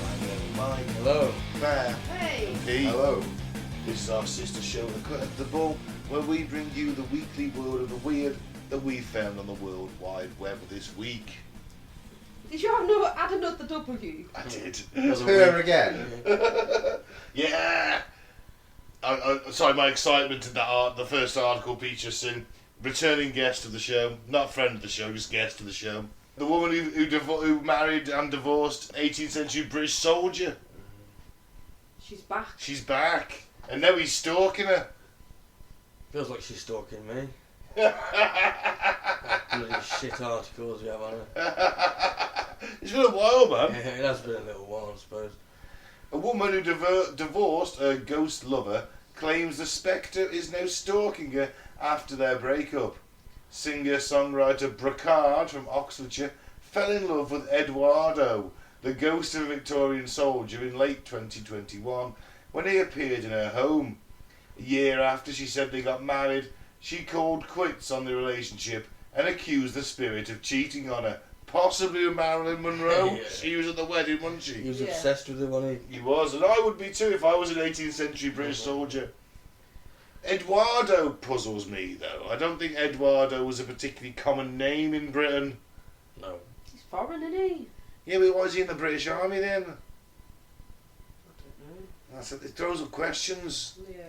Hello. Clair. Hey. Hey. Hello. This is our sister show, The Cut of the Bull, where we bring you the weekly world of the weird that we found on the World Wide Web this week. Did you add another W? I did. Her again. Yeah. Sorry, my excitement at that the first article features returning guest of the show, not friend of the show, just guest of the show. The woman who married and divorced 18th century British soldier. She's back. She's back, and now he's stalking her. Feels like she's stalking me. Bloody shit articles we have on her. It's been a while, man. Yeah, it has been a little while, I suppose. A woman who divorced her ghost lover claims the spectre is now stalking her after their breakup. Singer-songwriter Brocard from Oxfordshire fell in love with Eduardo, the ghost of a Victorian soldier, in late 2021 when he appeared in her home. A year after she said they got married, she called quits on the relationship and accused the spirit of cheating on her, possibly with Marilyn Monroe. Yeah. She was at the wedding, wasn't she? He was Yeah. obsessed with her, wasn't He was, and I would be too if I was an 18th century British soldier. Eduardo puzzles me, though. I don't think Eduardo was a particularly common name in Britain. he? No. He's foreign, isn't he? Yeah, but why is he in the British Army then? I don't That's it. It throws up questions. know. Yeah.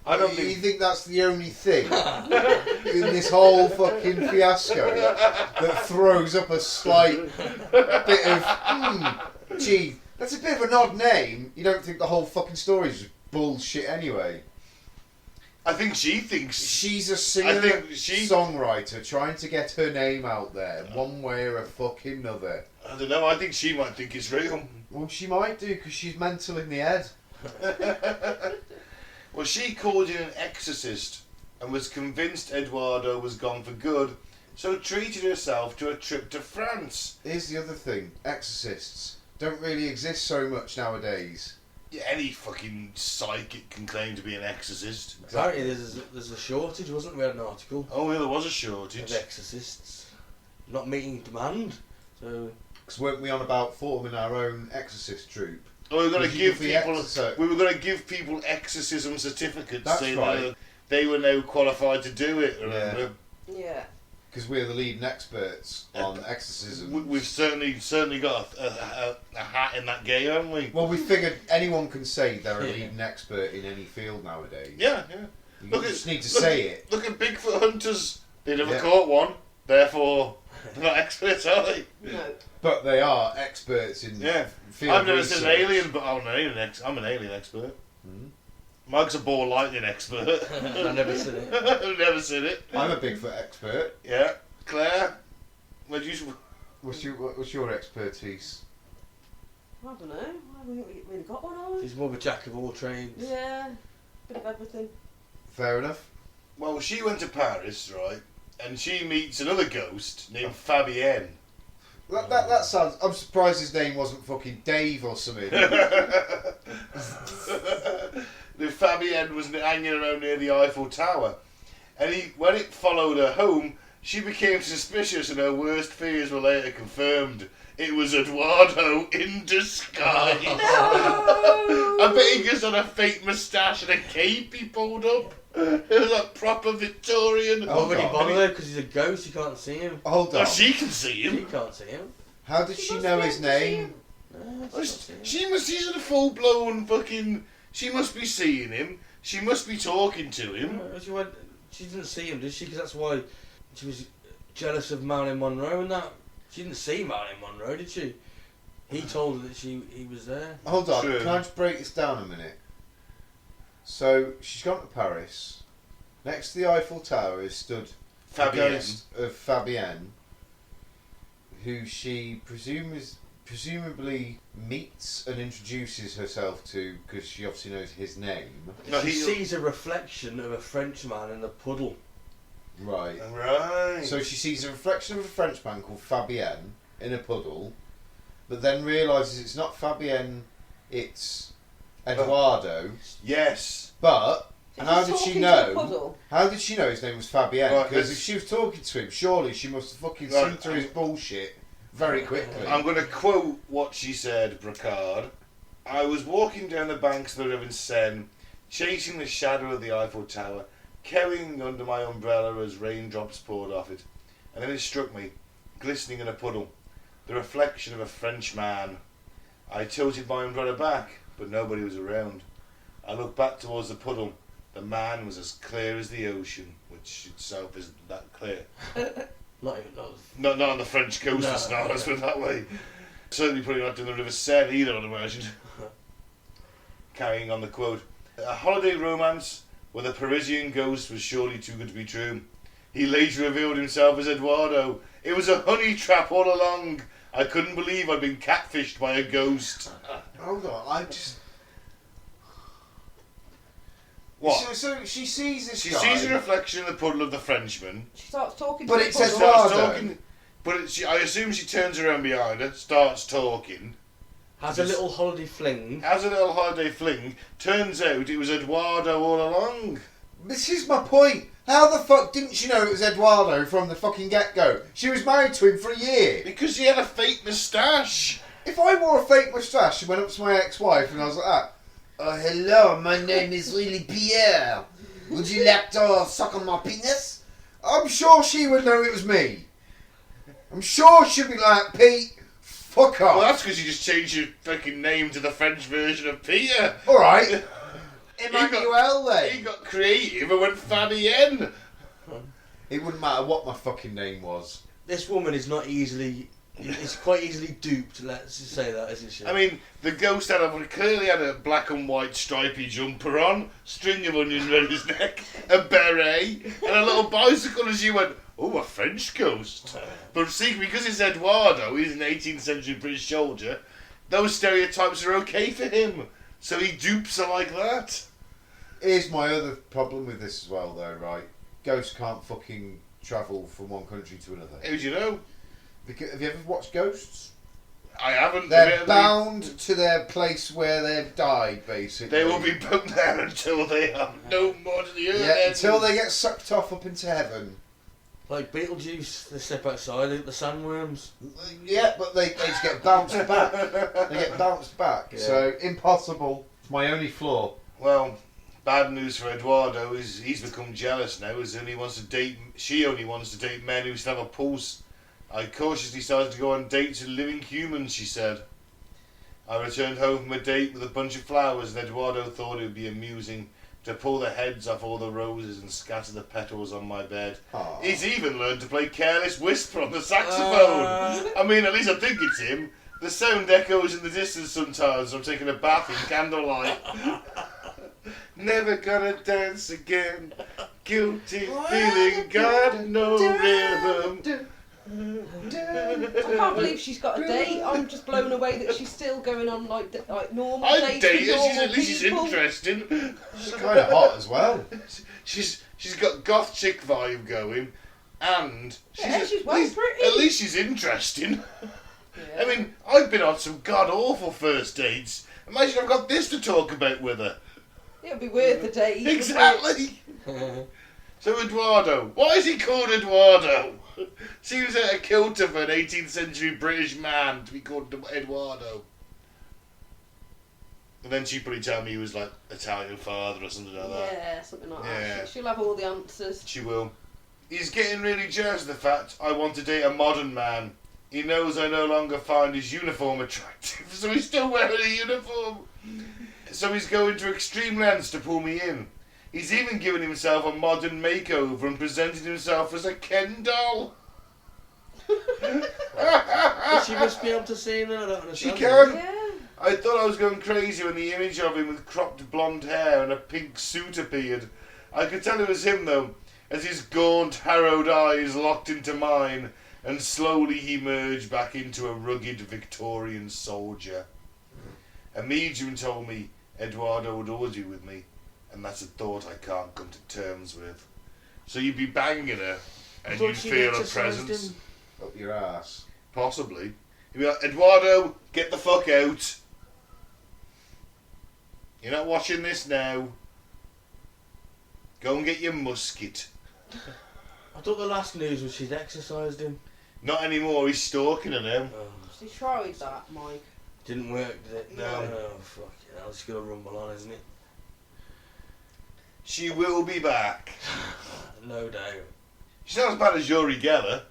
I don't You think. think that's the only thing in this whole fucking fiasco that throws up a slight bit of, gee, that's a bit of an odd name. You don't think the whole fucking story is bullshit anyway? I think she thinks. She's a I think she. singer-songwriter trying to get her name out there one way or a fucking other. I don't know. I think she might think it's real. Well, she might do because she's mental in the head. Well, she called in an exorcist and was convinced Eduardo was gone for good, so treated herself to a trip to France. Here's the other thing: exorcists don't really exist so much nowadays. Yeah, any fucking psychic can claim to be an exorcist. Apparently there's a shortage, wasn't there? We had an article Oh, yeah, there was a of shortage. exorcists not meeting demand. So Because weren't we on about forming our own exorcist troupe? Oh, we were going Would to you give be people. exorcised? We were going to give people exorcism certificates, That's saying right. that they were now qualified to do it. Remember, Yeah. Because we're the leading experts on exorcism. we've certainly got a hat in that game, haven't we? Well, we figured anyone can say they're a Yeah. leading expert in any field nowadays. Yeah, yeah. You just need to say it. Look at Bigfoot hunters. They never Yeah. caught one, therefore they're not experts, are they? No. But they are experts in Yeah. field I've never seen an research. alien, but I'm an alien expert. Mhm. Mike's a ball lightning expert. I've never seen it. I've never seen it. I'm a Bigfoot expert. Yeah. Claire, where do you... What's your expertise? I don't know. I haven't really got one, have we? He's more of a jack of all trades. Yeah. Bit of everything. Fair enough. Well, she went to Paris, right? And she meets another ghost named Fabienne. That sounds. I'm surprised his name wasn't fucking Dave or something. The Fabienne was hanging around near the Eiffel Tower, and when it followed her home, she became suspicious, and her worst fears were later confirmed. It was Eduardo in disguise. I bet he just had a fake moustache and a cape he pulled up. It was like proper Victorian. Oh, Not really God. bother though, because he's a ghost. You can't see him. Hold Oh, on. she can see him. You can't see him. How did She she must know be his able to see name? him. No, Oh, she's not seeing him. she's a full blown fucking. She must be seeing him. She must be talking to him. No, she didn't see him, did she? Because that's why she was jealous of Marilyn Monroe and that. She didn't see Marilyn Monroe, did she? He told her that he was there. Hold on. True. Can I just break this down a minute? So she's gone to Paris. Next to the Eiffel Tower is stood the Fabienne. ghost of Fabienne, who she presumably meets and introduces herself to, because she obviously knows his name. No, She sees a reflection of a Frenchman in a puddle. Right. Right. So she sees a reflection of a Frenchman called Fabienne in a puddle, but then realises it's not Fabienne, it's Eduardo. Yes. But So how she's did she talking to a know? puddle. How did she know his name was Fabienne? Right, Because let's- if she was talking to him, surely she must have fucking Right, seen through his bullshit very quickly. I'm going to quote what she said, Brocard. I was walking down the banks of the River Seine, chasing the shadow of the Eiffel Tower, carrying under my umbrella as raindrops poured off it. And then it struck me, glistening in a puddle, the reflection of a French man. I tilted my umbrella back, but nobody was around. I looked back towards the puddle. The man was as clear as the ocean, which itself isn't that clear. Not even those. Not on the French coast, No. it's not, let's put it that way. Certainly probably not in the River Seine either, I'd imagine. Carrying on the quote. A holiday romance with a Parisian ghost was surely too good to be true. He later revealed himself as Eduardo. It was a honey trap all along. I couldn't believe I'd been catfished by a ghost. Hold on, I just... What? So she sees this She guy. sees a reflection in the puddle of the Frenchman. She starts talking But to it the says puddle. Eduardo. Starts talking, but I assume she turns around behind her, starts talking, Has a little holiday fling. has a little holiday fling. Turns out it was Eduardo all along. This is my point. How the fuck didn't she know it was Eduardo from the fucking get-go? She was married to him for a year. Because he had a fake moustache. If I wore a fake moustache and went up to my ex-wife and I was like that, hello, my name is really Pierre. Would you like to suck on my penis? I'm sure she would know it was me. I'm sure she'd be like, Pete, fuck off. Well, that's because you just changed your fucking name to the French version of Peter. Alright. Emmanuel then. He got creative and went Fabienne. It wouldn't matter what my fucking name was. This woman is not easily. It's quite easily duped. Let's just say that, isn't she? I mean, the ghost clearly had a black and white stripy jumper on, string of onions around his neck, a beret, and a little bicycle, and she went, oh, a French ghost. But see, because it's Eduardo, he's an 18th century British soldier, those stereotypes are okay for him. So he dupes her like that. Here's my other problem with this as well, though, right? Ghosts can't fucking travel from one country to another. How do you know? Because, have you ever watched Ghosts? I haven't. They're admittedly. bound to their place where they've died, basically. They will be put there until they have no more to the earth. Yeah, until they get sucked off up into heaven. like Beetlejuice, they step outside, they get the sandworms. Yeah, but they just get bounced back. They get bounced back. Yeah. So, impossible. It's my only flaw. Well, bad news for Eduardo is he's become jealous now. She only wants to date men who still have a pulse. I cautiously started to go on dates with living humans, she said. I returned home from a date with a bunch of flowers, and Eduardo thought it would be amusing to pull the heads off all the roses and scatter the petals on my bed. Aww. He's even learned to play Careless Whisper on the saxophone. I mean, at least I think it's him. The sound echoes in the distance sometimes. I'm taking a bath in candlelight. Never gonna dance again. Guilty feeling, got no rhythm. I can't believe she's got a date. I'm just blown away that she's still going on like normal I dates date with her. normal At least she's people. interesting. She's kind of hot as well. She's got goth chick vibe going, and She's well pretty. At least she's interesting. Yeah. I mean, I've been on some god awful first dates. Imagine I've got this to talk about with her. It'll be worth the date. Exactly. So Eduardo, why is he called Eduardo? Seems like a kilter for an 18th century British man to be called Eduardo. And then she'd probably tell me he was like Italian father or something like that. Yeah, something like Yeah. that. She'll have all the answers. She will. He's getting really jealous of the fact I want to date a modern man. He knows I no longer find his uniform attractive, so he's still wearing a uniform. So he's going to extreme lengths to pull me in. He's even given himself a modern makeover and presented himself as a Ken doll. She must be able to see him then, I don't She understand. can. Yeah. I thought I was going crazy when the image of him with cropped blonde hair and a pink suit appeared. I could tell it was him though, as his gaunt, harrowed eyes locked into mine, and slowly he merged back into a rugged Victorian soldier. A medium told me Eduardo would always be with me, and that's a thought I can't come to terms with. So you'd be banging her, and you'd feel her presence. Up your ass. Possibly. You'd be like, Eduardo, get the fuck out. You're not watching this now. Go and get your musket. I thought the last news was she'd exercised him. Not anymore, he's stalking her now. She tried that, Mike. Didn't work, did it? No. Oh, fuck it. It's going to rumble on, isn't it? She will be back. No doubt. She's not as bad as Yuri Geller.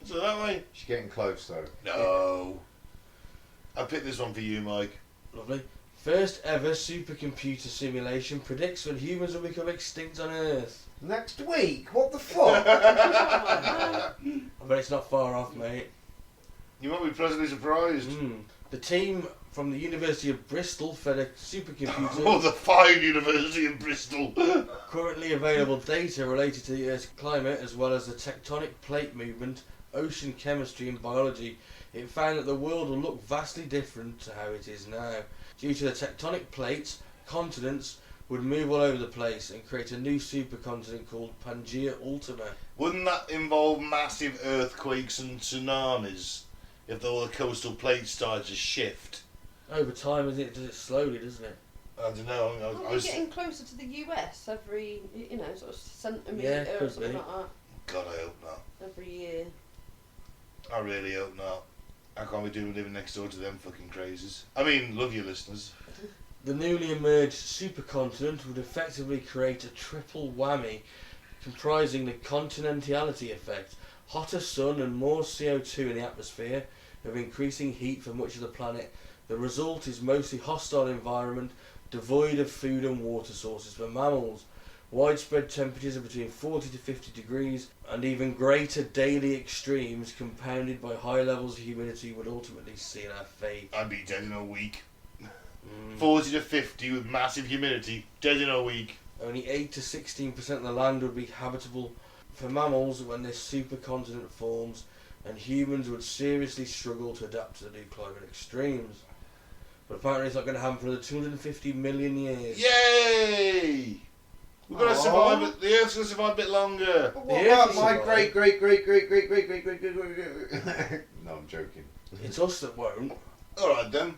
So that way. She's getting close though. No. I picked this one for you, Mike. Lovely. First ever supercomputer simulation predicts when humans will become extinct on Earth. Next week? What the fuck? I bet it's not far off, mate. You might be pleasantly surprised. The team from the University of Bristol fed a supercomputer Oh, the fine University of Bristol. currently available data related to the Earth's climate as well as the tectonic plate movement, ocean chemistry and biology. It found that the world will look vastly different to how it is now. Due to the tectonic plates, continents would move all over the place and create a new supercontinent called Pangaea Ultima. Wouldn't that involve massive earthquakes and tsunamis if all the coastal plates started to shift? Over time, does it slowly, doesn't it? I don't know. Aren't we getting closer to the US every, sort of centimetre Yeah, or could something be. like that? God, I hope not. Every year. I really hope not. I can't be doing living next door to them fucking crazies. I mean, love you, listeners. The newly emerged supercontinent would effectively create a triple whammy comprising the continentality effect, hotter sun and more CO2 in the atmosphere, with increasing heat for much of the planet. The result is mostly hostile environment, devoid of food and water sources for mammals. Widespread temperatures of between 40 to 50 degrees and even greater daily extremes compounded by high levels of humidity would ultimately seal our fate. I'd be dead in a week. 40 to 50 with massive humidity, dead in a week. Only 8 to 16% of the land would be habitable for mammals when this supercontinent forms, and humans would seriously struggle to adapt to the new climate extremes. But apparently it's not going to happen for another 250 million years. Yay! We're going to survive it. The Earth's going to survive a bit longer. But what Yeah, about my survive. great? No, I'm joking. It's us that won't. Alright then.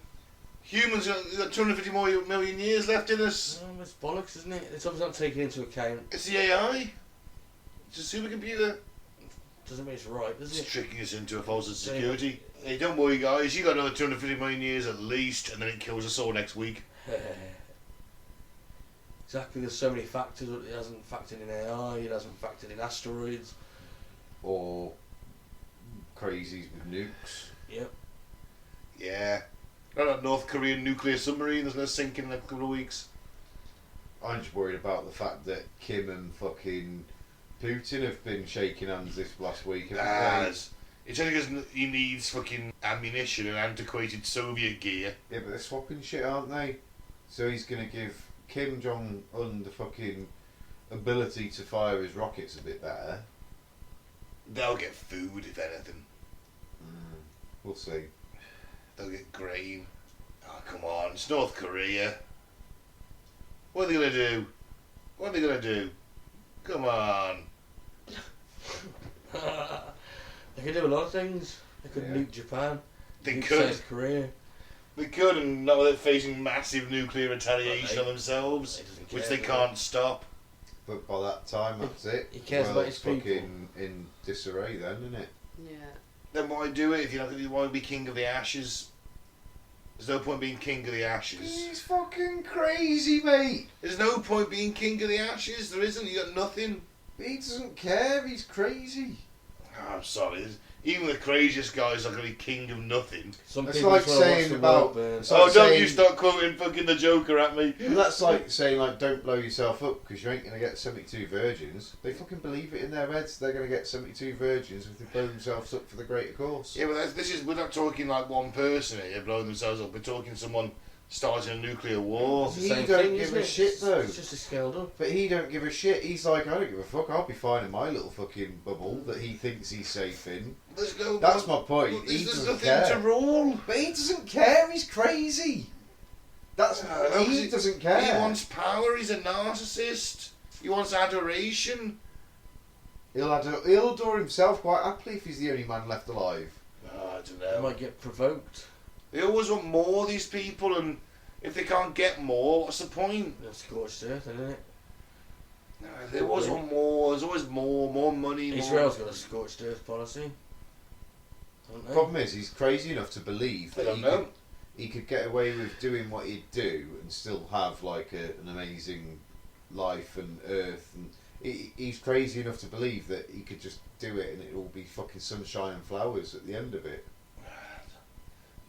Humans got 250 more million years left in us. Oh, it's bollocks, isn't it? It's obviously not taken into account. It's the AI. It's a supercomputer. Doesn't mean it's right, does It's it? tricking us into a false sense of security. Hey, don't worry guys, you got another 250 million years at least, and then it kills us all next week. Exactly, there's so many factors. It hasn't factored in AI, it hasn't factored in asteroids. Or crazies with nukes. Yep. Yeah. Not that North Korean nuclear submarine that's going to sink in a couple of weeks. I'm just worried about the fact that Kim and fucking Putin have been shaking hands this last week. It's only because he needs fucking ammunition and antiquated Soviet gear. Yeah, but they're swapping shit, aren't they? So he's going to give Kim Jong-un the fucking ability to fire his rockets a bit better. They'll get food, if anything. We'll see. They'll get grain. Oh, come on. It's North Korea. What are they going to do? What are they going to do? Come on. They could do a lot of things. They could Yeah. nuke Japan, They nuke could. South Korea. They could, and not without facing massive nuclear retaliation on themselves, He doesn't which care, they does can't stop. But by that time, that's it. He cares about his World's people. fucking in disarray then, isn't it? Yeah. Then why do it if you're not going to want to be king of the ashes? There's no point being king of the ashes. He's fucking crazy, mate. There's no point being king of the ashes. There isn't. You got nothing. He doesn't care. He's crazy. Oh, I'm sorry. Even the craziest guys are going to be king of nothing. Some That's people like just wanna watch saying the about- world burn. it's Oh, like don't saying- you start quoting fucking the Joker at me. Well, that's like saying, like, don't blow yourself up because you ain't going to get 72 virgins. They fucking believe it in their heads. They're going to get 72 virgins if they blow themselves up for the greater cause. Yeah, but we're not talking like one person here blowing themselves up. We're talking someone starting a nuclear war. It's the He same don't thing, give isn't a it? shit, though. It's just a scaled up. But he don't give a shit. He's like, I don't give a fuck. I'll be fine in my little fucking bubble that he thinks he's safe in. There's no. That's my point. He There's doesn't nothing care. to rule. But he doesn't care. He's crazy. That's he doesn't care. He wants power. He's a narcissist. He wants adoration. He'll adore himself quite happily if he's the only man left alive. Oh, I don't They know. might get provoked. They always want more, these people, and if they can't get more, what's the point? That's scorched earth, isn't it? No, they always want more. There's always more money. Israel's got a scorched earth policy. Haven't they? Problem is, he's crazy enough to believe I that don't know. he could get away with doing what he'd do and still have like an amazing life and earth. And he's crazy enough to believe that he could just do it and it'll all be fucking sunshine and flowers at the end of it.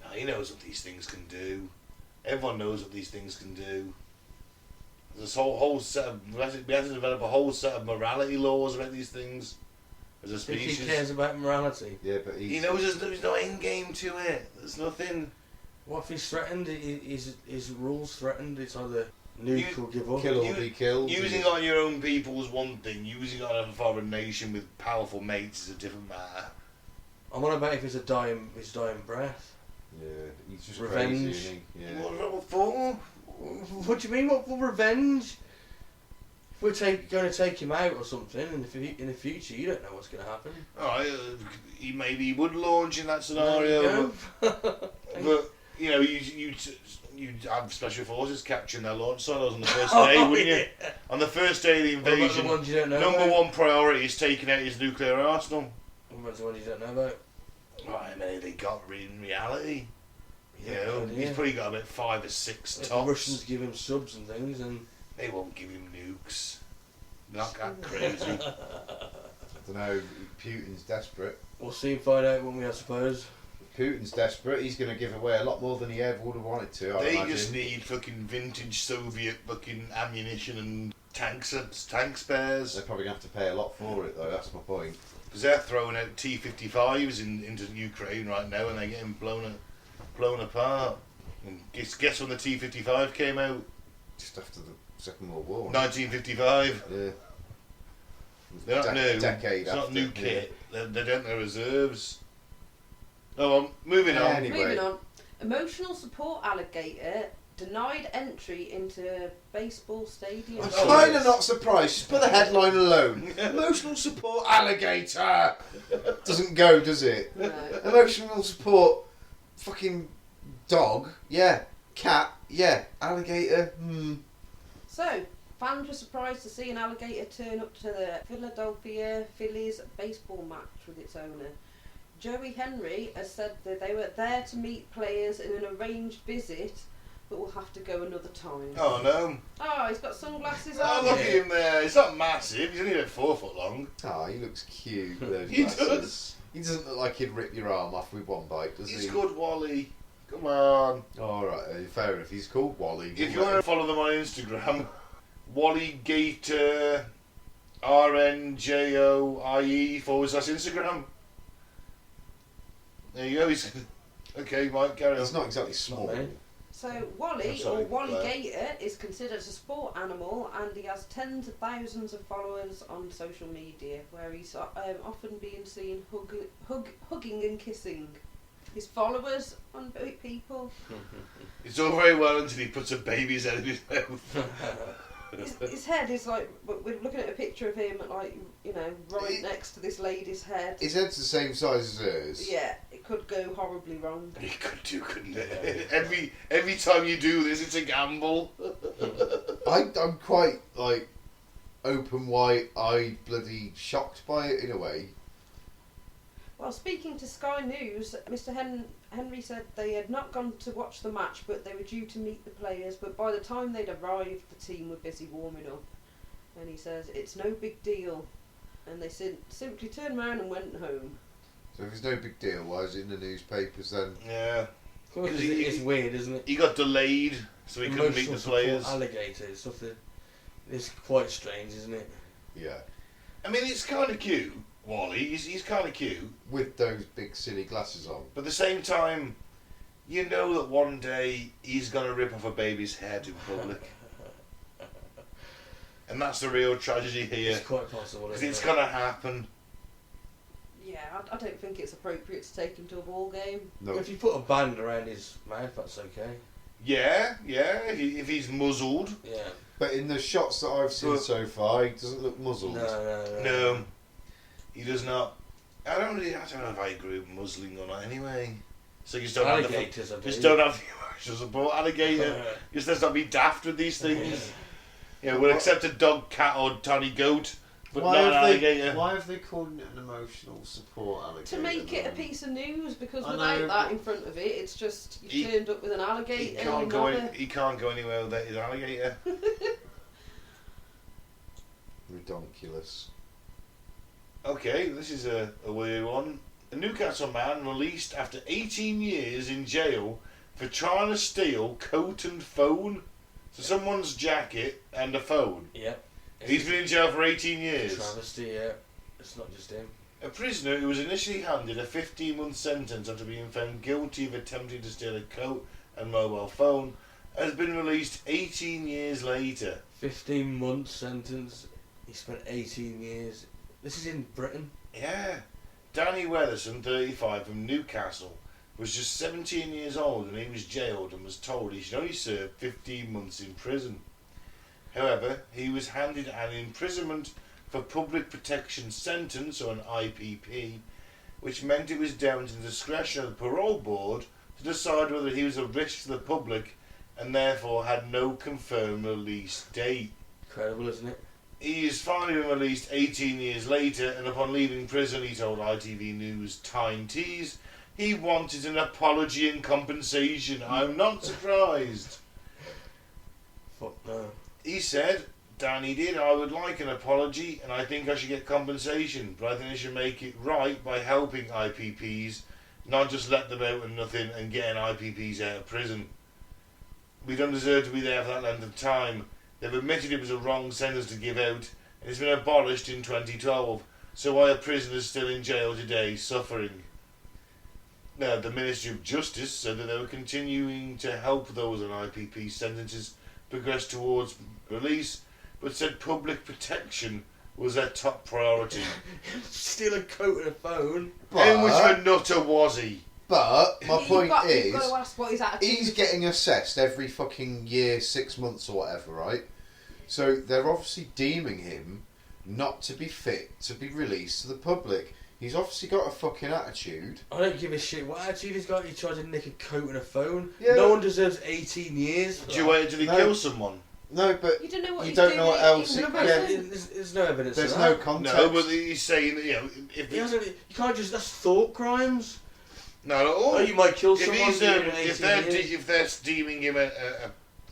No, he knows what these things can do. Everyone knows what these things can do. There's a whole set of... We have to develop a whole set of morality laws about these things as a I think species. he cares about morality. Yeah, but He knows there's no end game to it. There's nothing... What if he's threatened? His rules threatened. It's either nuke or give up. kill or be killed. Using it on your own people is one thing. Using it on a foreign nation with powerful mates is a different matter. I wonder about if his dying breath. Yeah, he's just Revenge. crazy, isn't he? Yeah. What for? What do you mean? What for revenge? If we're going to take him out or something in the future, you don't know what's going to happen. Alright, he maybe would launch in that scenario, but you know, you'd have special forces capturing their launch silos on the first day, wouldn't you? Yeah. On the first day of the What about invasion, the ones you don't know number about? one priority is taking out his nuclear arsenal. What about the ones you don't know about? Right, how many they got in reality? You Yeah, know, yeah. he's probably got about 5 or 6 If tops. the Russians give him subs and things, and They won't give him nukes. Not that crazy. I don't know. Putin's desperate. we'll soon find out, won't we? I suppose. Putin's desperate. He's going to give away a lot more than he ever would have wanted to. I They imagine. just need fucking vintage Soviet fucking ammunition and tank spares. They're probably going to have to pay a lot for it, though. That's my point. Because they're throwing out T-55s into Ukraine right now, and they're getting blown apart. And guess when the T-55 came out? Just after the Second World War. 1955. Yeah. They're not new. Decade It's after. not new kit. They don't know reserves. Oh, moving on. Anyway. Moving on. Emotional support alligator denied entry into baseball stadium. I'm Oh, kind of yes. not surprised. Just for the headline alone. Emotional support alligator. Doesn't go, does it? No. Emotional support fucking dog. Yeah. Cat. Yeah. Alligator. So, fans were surprised to see an alligator turn up to the Philadelphia Phillies baseball match with its owner. Joey Henry has said that they were there to meet players in an arranged visit, but will have to go another time. Oh no. Oh, he's got sunglasses Oh, on. look at him there. He's not massive. He's only about 4 foot long. Oh, he looks cute with those He glasses. does. He doesn't look like he'd rip your arm off with one bite, does He's he? called Wally. Come on. Alright, fair enough. He's called Wally. If you want to follow them on Instagram, Wally Gator RNJOIE /Instagram. There you go. He's okay, Mike. Carry on. He's not exactly small. Not me. So I'm Wally, sorry, or Wally Claire. Gator, is considered a sport animal, and he has tens of thousands of followers on social media, where he's often being seen hugging and kissing his followers on people. It's all very well until he puts a baby's head in his mouth. His head is like, we're looking at a picture of him, like, you know, right It- next to this lady's head. His head's the same size as hers. Yeah, it could go horribly wrong. He could do, couldn't it? Every time you do this, it's a gamble. I'm quite, like, open, wide-eyed, bloody shocked by it in a way. Well, speaking to Sky News, Mr. Henry said they had not gone to watch the match, but they were due to meet the players. But by the time they'd arrived, the team were busy warming up. And he says, it's no big deal. And they simply turned around and went home. So if it's no big deal, why is it in the newspapers then? Yeah. It's weird, isn't it? He got delayed, so he couldn't meet the Emotional support players. alligator is something. It's quite strange, isn't it? Yeah. I mean, it's kind of cute, Wally. He's kind of cute. With those big silly glasses on. But at the same time, you know that one day he's going to rip off a baby's head in public. And that's the real tragedy here. It's quite possible, Because isn't it's it? going to happen. Yeah, I don't think it's appropriate to take him to a ball game. No. If you put a band around his mouth, that's okay. Yeah, if he's muzzled. Yeah. But in the shots that I've seen so far, he doesn't look muzzled. No, he does not. I don't know if I agree with muzzling or not anyway. So you just don't Alligators, I have do. just don't have the emotional support. Alligator, just let's not be daft with these things. Yeah, we'll accept a dog, cat or tiny goat, but not an alligator. Why have they called it an emotional support alligator? To make it a piece of news, because I without know, that but- in front of it, it's just He- you've turned up with an He alligator. can't go. He can't go anywhere without his alligator. Ridiculous. Okay, this is a weird one. A Newcastle man released after 18 years in jail for trying to steal coat and phone. So someone's jacket and a phone. Yep. He's been in jail for 18 years. Travesty, yeah. It's not just him. A prisoner who was initially handed a 15-month sentence after being found guilty of attempting to steal a coat and mobile phone has been released 18 years later. 15-month sentence. He spent 18 years. This is in Britain. Yeah. Danny Weatherson, 35, from Newcastle, was just 17 years old when he was jailed and was told he should only serve 15 months in prison. However, he was handed an imprisonment for public protection sentence, or an IPP, which meant it was down to the discretion of the parole board to decide whether he was a risk to the public and therefore had no confirmed release date. Incredible, isn't it? He is finally been released 18 years later, and upon leaving prison he told ITV News Time Tease he wanted an apology and compensation. I'm not surprised. Fuck no. He said, Danny did, I would like an apology and I think I should get compensation, but I think I should make it right by helping IPPs, not just let them out and nothing and getting IPPs out of prison. We don't deserve to be there for that length of time. They've admitted it was a wrong sentence to give out, and it's been abolished in 2012. So why are prisoners still in jail today, suffering? Now, the Ministry of Justice said that they were continuing to help those on IPP sentences progress towards release, but said public protection was their top priority. Steal a coat and a phone. How much of a nutter was he? But my point You've is, got to ask what his attitude he's is. getting assessed every fucking year, 6 months or whatever, right? So they're obviously deeming him not to be fit to be released to the public. He's obviously got a fucking attitude. I don't give a shit what attitude he's got. He tried to nick a coat and a phone. Yeah. No one deserves 18 years. for Do you that. wait until he No. kills someone? No, but You don't know what you he's don't doing know what in else. the It, prison. yeah, There's no evidence there's of no that. context. No, but he's saying that, if He hasn't, you can't just, that's thought crimes. not at all. Oh, you might kill If someone. he's for doing if 18 years. they're deeming him a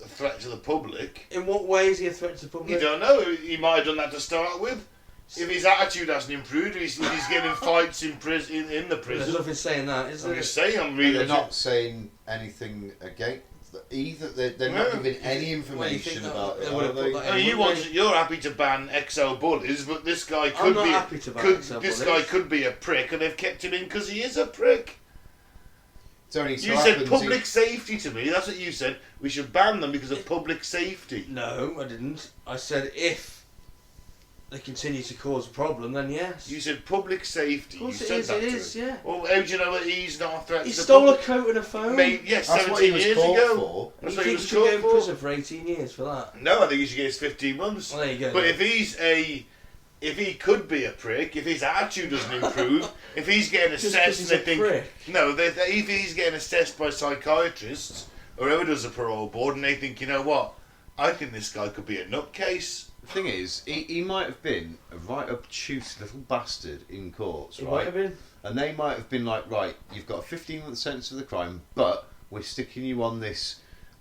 threat to the public, In what way is he a threat to the you public? don't know. He might have done that to start with. If his attitude hasn't improved, if he's getting fights in prison, in the There's prison. nothing saying that, is I'm there? just saying, I'm But really they're not saying anything against either. They're not No. giving any Well, you think information that about they it. would Are have put they? that I mean, you're happy to ban XL bullies, but this guy could I'm not be. happy to ban XL this bullies. guy could be a prick, and they've kept him in because he is a prick. It's only so You said happens public safety to me. That's what you said. We should ban them because of public safety. No, I didn't. I said if they continue to cause a problem, then yes. You said public safety. Of course You it said is, that it to is, me. yeah. Well, how do you know that he's not a threat He to the stole a public? coat and a phone. Mate, yes, That's what he 17 was years caught ago. for. That's you what he think was he should go caught in for. prison for 18 years for that? No, I think he should get his 15 months. Well, there you go. But then. if he could be a prick, if his attitude doesn't improve, if he's getting Just 'cause assessed, he's they a think prick. no, if he's getting assessed by psychiatrists or whoever does a parole board, and they think, you know what, I think this guy could be a nutcase. The thing is, he might have been a right obtuse little bastard in courts, It right? might have been. And they might have been like, right, you've got a 15-month sentence for the crime, but we're sticking you on this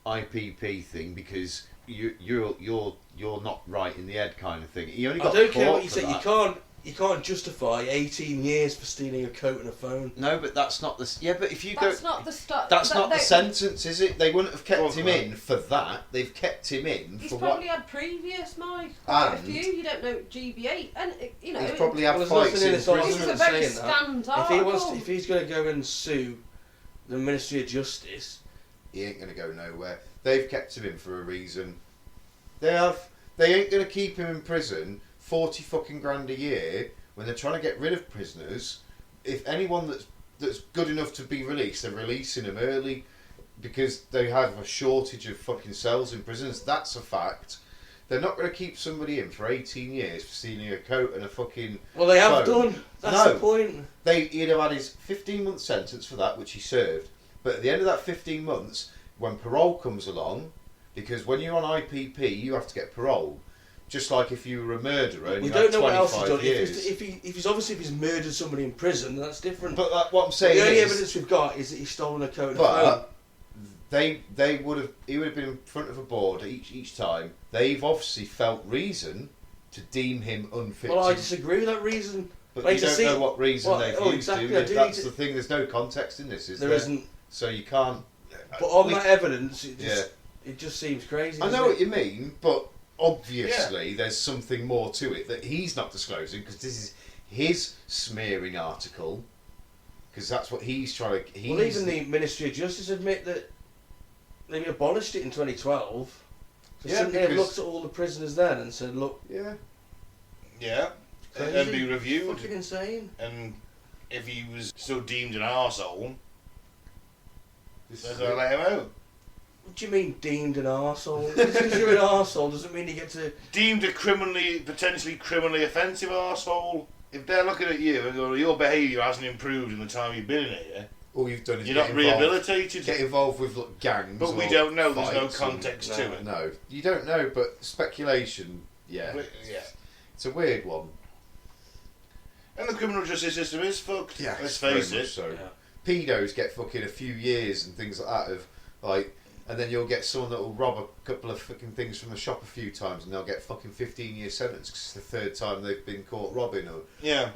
IPP thing because you're not right in the head, kind of thing. He only got I don't care caught what you for say. that. You can't justify 18 years for stealing a coat and a phone. No, but that's not the. Yeah, but if you go. That's not the start. That's not the sentence, is it? They wouldn't have kept Fuck him that. in for that. They've kept him in He's for probably what? had previous, Mike. Quite a And- few. You don't know GBA, and you know. He's probably had Well, there's fights nothing in in this prison. This is a argument very saying that. scant If he article. if he's going to go and sue the Ministry of Justice. He ain't going to go nowhere. They've kept him in for a reason. They have. They ain't going to keep him in prison 40 fucking grand a year when they're trying to get rid of prisoners. If anyone that's good enough to be released, they're releasing them early because they have a shortage of fucking cells in prisons. That's a fact. They're not going to keep somebody in for 18 years for stealing a coat and a fucking Well, they have phone. done. That's No. the point. He'd have had his 15-month sentence for that, which he served. But at the end of that 15 months, when parole comes along, because when you're on IPP, you have to get parole. Just like if you were a murderer and We you don't had know what else he's 25 done. years. If he's obviously he's murdered somebody in prison, But what I'm saying the only is, evidence we've got is that he's stolen a coat and a phone. but he would have been in front of a board each time. They've obviously felt reason to deem him unfit. Well, I to- disagree with that reason. but like you to don't see- know what reason well, they've oh, used exactly, to. I do That's need to- the thing. There's no context in this, is There there? isn't. So you can't. But on we- that evidence, Yeah. it just seems crazy. I doesn't know it? what you mean, but obviously there's something more to it that he's not disclosing because this is his smearing article. Because that's what he's trying to. Well, even the Ministry of Justice admit that they abolished it in 2012. So Yeah, shouldn't they have because- looked at all the prisoners then and said, look, Yeah. Yeah. crazy, And be reviewed. fucking insane. And if he was still deemed an arsehole, This they're is going to it. let him out. What do you mean deemed an arsehole? Just because you're an arsehole doesn't mean you get to... Deemed a potentially criminally offensive arsehole. If they're looking at you and going, your behaviour hasn't improved in the time you've been in here, All you've done is you're get not involved, rehabilitated. get involved with like, gangs. But we or don't know, there's no fights and- context to it. No, you don't know, but speculation, yeah. But, yeah. It's a weird one. And the criminal justice system is fucked. Yeah, Let's very face much it. So. Yeah. Pedos get fucking a few years and things like that of like, and then you'll get someone that will rob a couple of fucking things from the shop a few times and they'll get fucking 15-year sentence because it's the third time they've been caught robbing or Yeah.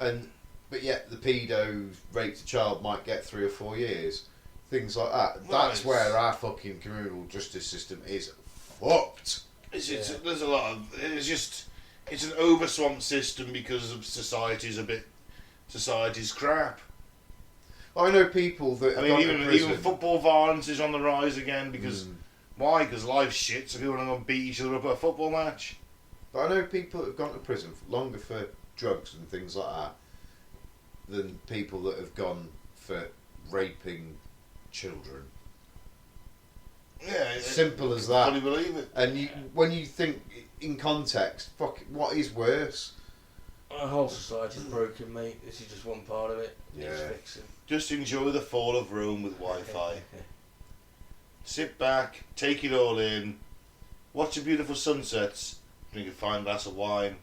but yet the pedo who raped a child might get 3 or 4 years, things like that. Well, That's it's- where our fucking criminal justice system is fucked. There's a lot of... It's an overswamped system because of society's crap. I know people that I have mean, gone to even prison. football violence is on the rise again because... Mm. Why? Because life's shit, so people are going to beat each other up at a football match. But I know people that have gone to prison longer for drugs and things like that than people that have gone for raping children. Yeah, Simple as I that. fully believe it. And when you think in context, fuck, what is worse? Our whole society's broken, mate. This is just one part of it. Needs Yeah. fixing. Just enjoy the fall of Rome with Wi-Fi. Sit back, take it all in, watch the beautiful sunsets, drink a fine glass of wine.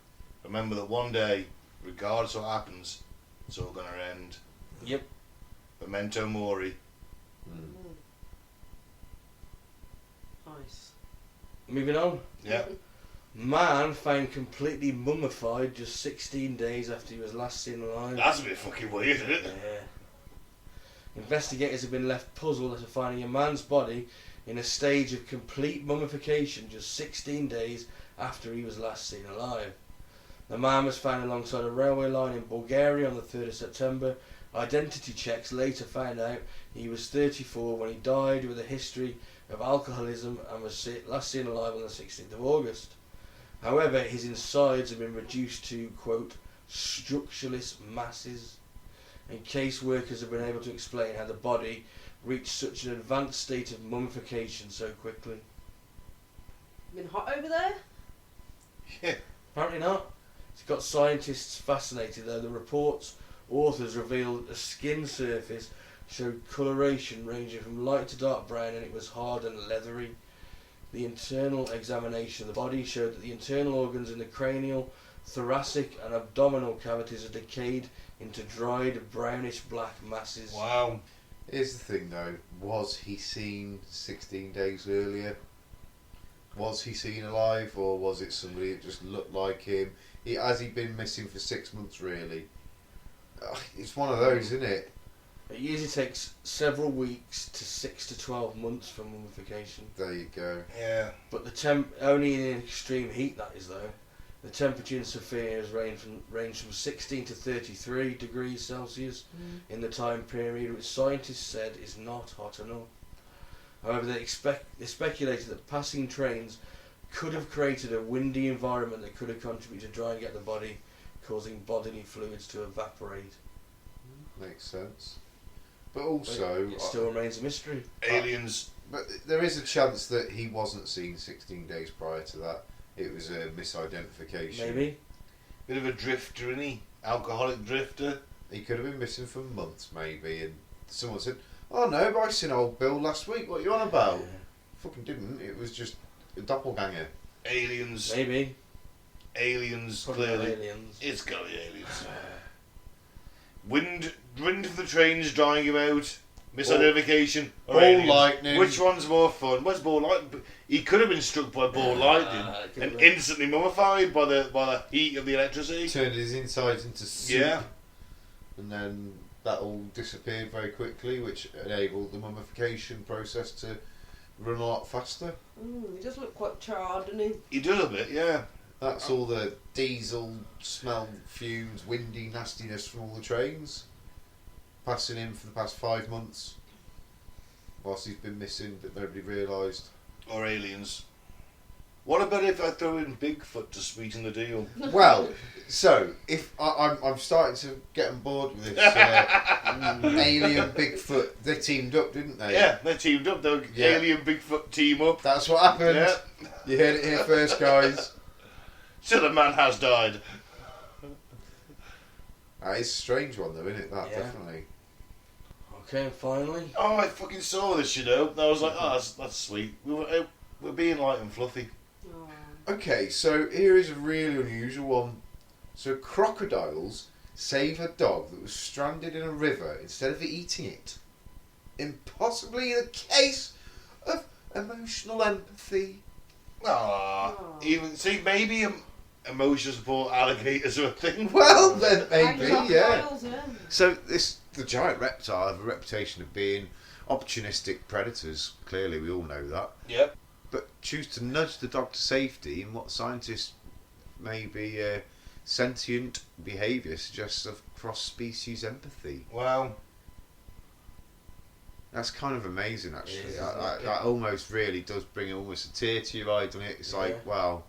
Remember that one day, regardless of what happens, it's all going to end. Yep. Memento mori. Nice. Moving on. Yeah. Man found completely mummified just 16 days after he was last seen alive. That's a bit fucking weird, isn't it? Yeah. Investigators have been left puzzled after finding a man's body in a stage of complete mummification just 16 days after he was last seen alive. The man was found alongside a railway line in Bulgaria on the 3rd of September. Identity checks later found out he was 34 when he died with a history of alcoholism and was last seen alive on the 16th of August. However, his insides have been reduced to, quote, structureless masses, and caseworkers have been able to explain how the body reached such an advanced state of mummification so quickly. Been hot over there? Yeah. Apparently not. It's got scientists fascinated though. The report's authors revealed that the skin surface showed coloration ranging from light to dark brown and it was hard and leathery. The internal examination of the body showed that the internal organs in the cranial, thoracic and abdominal cavities had decayed into dried brownish black masses. Wow. Here's the thing though, was he seen 16 days earlier? Was he seen alive, or was it somebody that just looked like him? Has he been missing for 6 months really? It's one of those, isn't it? It usually takes several weeks to 6 to 12 months for mummification. There you go. Yeah. But the temp only in extreme heat that is though. The temperature in Sofia has ranged from 16 to 33 degrees Celsius in the time period, which scientists said is not hot enough. However, they speculated that passing trains could have created a windy environment that could have contributed to drying out the body, causing bodily fluids to evaporate. Makes sense. But also... But it still remains a mystery. Aliens. But there is a chance that he wasn't seen 16 days prior to that. It was a misidentification. Maybe. Bit of a drifter, isn't he? Alcoholic drifter. He could have been missing for months, maybe, and someone said, "Oh no, I seen old Bill last week. What are you on about?" Yeah. Fucking didn't. It was just a doppelganger. Aliens. Maybe. Aliens, Probably not clearly. aliens. It's got to be aliens. Wind of the trains drying him out. Misidentification. or Ball aliens. lightning. Which one's more fun? What's ball lightning? He could have been struck by ball lightning could and have. instantly mummified by the heat of the electricity. Turned his insides into soup. Yeah. And then that all disappeared very quickly, which enabled the mummification process to run a lot faster. He does look quite charred, doesn't he? He does a bit, yeah. That's all the diesel smell, fumes, windy nastiness from all the trains passing in for the past 5 months whilst he's been missing, but nobody realised. Or aliens. What about if I throw in Bigfoot to sweeten the deal? Well, so if I'm starting to get on board with this alien Bigfoot. They teamed up, didn't they? Yeah, they teamed up. The Yeah. alien Bigfoot team up. That's what happened. Yeah. You heard it here first, guys. So the man has died. That is a strange one, though, isn't it? That Yeah. definitely. Okay, and finally. Oh, I fucking saw this, you know. And I was like, oh, that's sweet. We're being light and fluffy. Oh. Okay, so here is a really unusual one. So crocodiles save a dog that was stranded in a river instead of eating it. Impossibly the case of emotional empathy. Ah, Oh. even see maybe emotional support alligators are a thing. Well, then And maybe, yeah. crocodiles, yeah. So the giant reptile have a reputation of being opportunistic predators. Clearly, we all know that. Yep. But choose to nudge the dog to safety in what scientists may be sentient behaviour suggests of cross-species empathy. Wow. That's kind of amazing, actually. It is, That almost really does bring almost a tear to your eye, doesn't it? It's like, wow.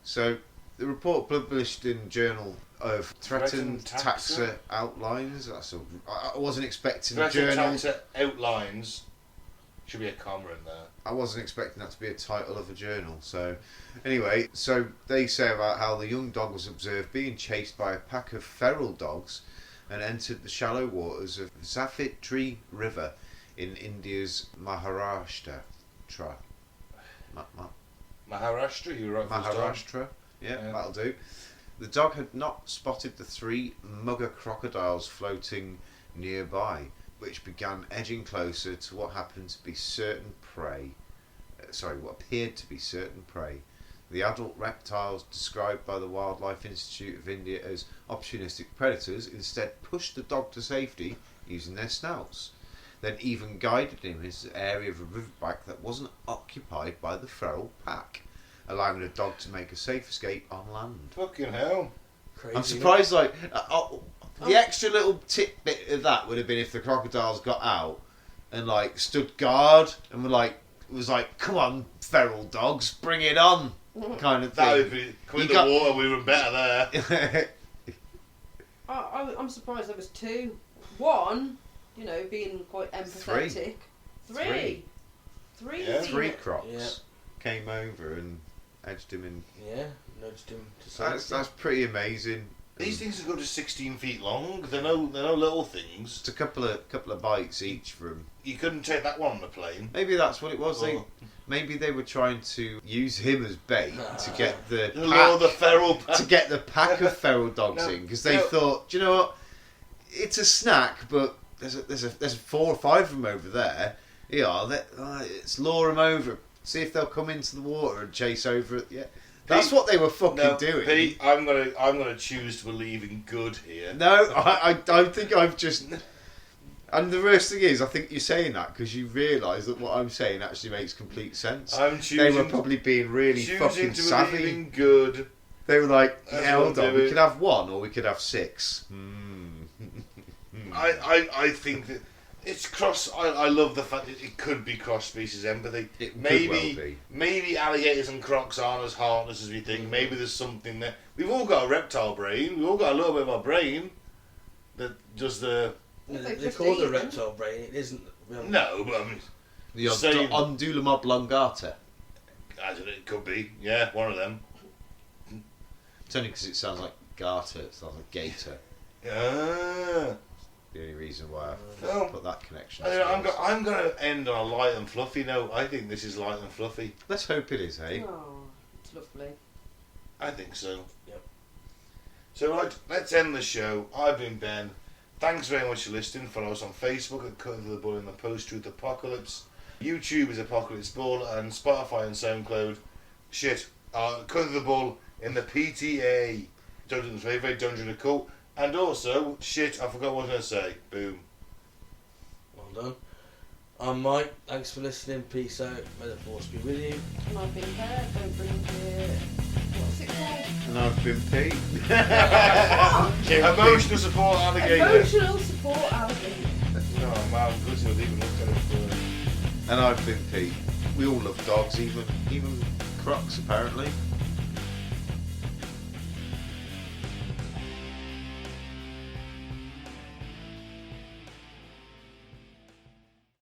So, the report published in Journal of Threatened Taxa Outlines. I wasn't expecting a Threatened journal. Taxa Outlines. Should be a comma in there. I wasn't expecting that to be a title of a journal. So, anyway, so they say about how the young dog was observed being chased by a pack of feral dogs and entered the shallow waters of Savitri River in India's Maharashtra. Maharashtra, you're right. first time. Maharashtra, yeah, Yeah. that'll do. The dog had not spotted the 3 mugger crocodiles floating nearby, which began edging closer to what happened to be certain prey. What appeared to be certain prey. The adult reptiles, described by the Wildlife Institute of India as opportunistic predators, instead pushed the dog to safety using their snouts. Then even guided him into the area of a riverbank that wasn't occupied by the feral pack, allowing the dog to make a safe escape on land. Fucking hell. Crazy. I'm surprised, the extra little tidbit of that would have been if the crocodiles got out and stood guard and was like, come on, feral dogs, bring it on, kind of That would thing. be. Come in the water, we were better there. I'm surprised there was 2. One, being quite empathetic. Three. Yeah. 3 crocs Yeah. came over and edged him in. Yeah, nudged him to safety. That's pretty amazing. These things go to 16 feet long. They're no little things. Just a couple of bites each from. You couldn't take that one on the plane. Maybe that's what it was. Oh. Maybe they were trying to use him as bait to get the Lure the pack, feral pack. to get the pack of feral dogs No, in, because they no. thought, do you know what? It's a snack, but there's 4 or 5 of them over there. Yeah, let's lure them over. See if they'll come into the water and chase over it. Yeah, that's Pete, what they were fucking doing. Pete, I'm gonna choose to believe in good here. No, I think I've just And the worst thing is, I think you're saying that because you realise that what I'm saying actually makes complete sense. I'm choosing. They were probably being really fucking to savvy. believe in good. They were like, That's yeah, what hold I'm on, we doing. could have 1 or we could have 6. I think that it's cross. I love the fact that it could be cross species empathy. It could maybe well be. maybe alligators and crocs aren't as heartless as we think. Maybe there's something there. We've all got a reptile brain. We've all got a little bit of our brain that does the. They call it the reptile brain. It isn't. No, but I mean, The Same. undulum oblongata. I don't know, it could be. Yeah, one of them. It's only because it sounds like garter, it sounds like gator. Ah. The only reason why I Well, put that connection. I don't know, I'm going to end on a light and fluffy note. I think this is light and fluffy. Let's hope it is, eh? Oh, it's lovely. I think so. Yep. So right, let's end the show. I've been Ben. Thanks very much for listening. Follow us on Facebook at Cutting to the Bull in the Post-Truth Apocalypse. YouTube is Apocalypse Bull, and Spotify and SoundCloud. Cutting to the Bull in the PTA. Dungeons Very Dungeon Occult. And also, I forgot what I was going to say. Boom. Well done. I'm Mike. Thanks for listening. Peace out. May the force be with you. And I've been there. Don't bring your... What's it called? And I've been Pete. Emotional support alligator. Emotional support alligator. Oh man, I'm good to have even looked at it before. And I've been Pete. We all love dogs, even crocs apparently.